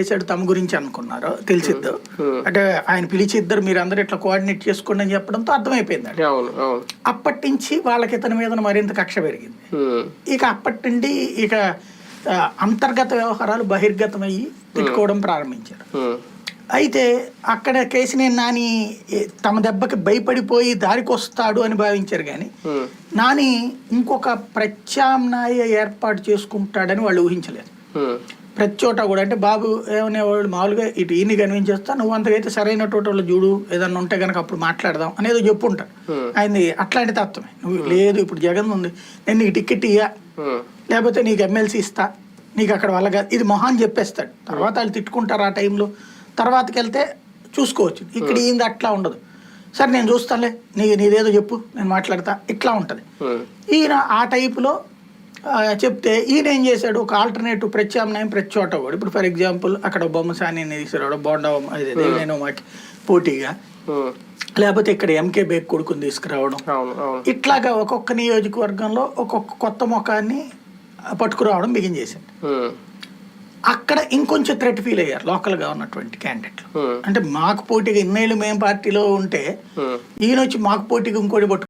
చేశాడు తమ గురించి అనుకున్నారో తెలిసిద్దు. అంటే ఆయన పిలిచి ఇద్దరు మీరు అందరూ ఇట్లా కోఆర్డినేట్ చేసుకోండి అని చెప్పడంతో అర్థమైపోయింది. అప్పటి నుంచి వాళ్ళకి ఇతని మీద మరింత కక్ష పెరిగింది. ఇక అప్పటి నుండి ఇక అంతర్గత వ్యవహారాలు బహిర్గతమయ్యి తిట్టుకోవడం ప్రారంభించారు. అయితే అక్కడ కేసినేని నాని తమ దెబ్బకి భయపడిపోయి దారికి వస్తాడు అని భావించారు, కానీ నాని ఇంకొక ప్రత్యామ్నాయ ఏర్పాటు చేసుకుంటాడని వాళ్ళు ఊహించలేదు. ప్రతి చోట కూడా అంటే బాబు ఏమనేవాళ్ళు మామూలుగా ఇటు ఈయన్ని కనిపించేస్తా, నువ్వు అంతకైతే సరైన టోటల్ చూడు, ఏదన్నా ఉంటే కనుక అప్పుడు మాట్లాడదాం అనేది చెప్పుంటారు. ఆయనది అట్లాంటి తత్వమే. నువ్వు లేదు ఇప్పుడు జగన్ ఉంది, నేను నీకు టికెట్ ఇయ్యా, లేకపోతే నీకు ఎమ్మెల్సీ ఇస్తా, నీకు అక్కడ వాళ్ళగా ఇది మొహాన్ చెప్పేస్తాడు. తర్వాత వాళ్ళు తిట్టుకుంటారు ఆ టైంలో, తర్వాతకి వెళ్తే చూసుకోవచ్చు. ఇక్కడ ఈయన అట్లా ఉండదు. సరే నేను చూస్తానులే, నీదేదో చెప్పు నేను మాట్లాడతా, ఇట్లా ఉంటుంది. ఈయన ఆ టైపులో చెప్తే ఈయన ఏం చేశాడు, ఒక ఆల్టర్నేటివ్ ప్రత్యామ్నాయం ప్రతి చోట కూడా. ఇప్పుడు ఫర్ ఎగ్జాంపుల్ అక్కడ బొమ్మసాని తీసుకురావడం, బోండా నేను మాకి పోటీగా, లేకపోతే ఇక్కడ ఎంకే బేగ్ కొడుకుని తీసుకురావడం, ఇట్లాగా ఒక్కొక్క నియోజకవర్గంలో ఒక్కొక్క కొత్త ముఖాన్ని పట్టుకురావడం బిగిన్ చేశాడు. అక్కడ ఇంకొంచెం థ్రెట్ ఫీల్ అయ్యారు లోకల్గా ఉన్నటువంటి క్యాండిడేట్లు. అంటే మాకు పోటీగా ఇన్నేళ్ళు మేము పార్టీలో ఉంటే ఈయన వచ్చి మాకు పోటీగా ఇంకోటి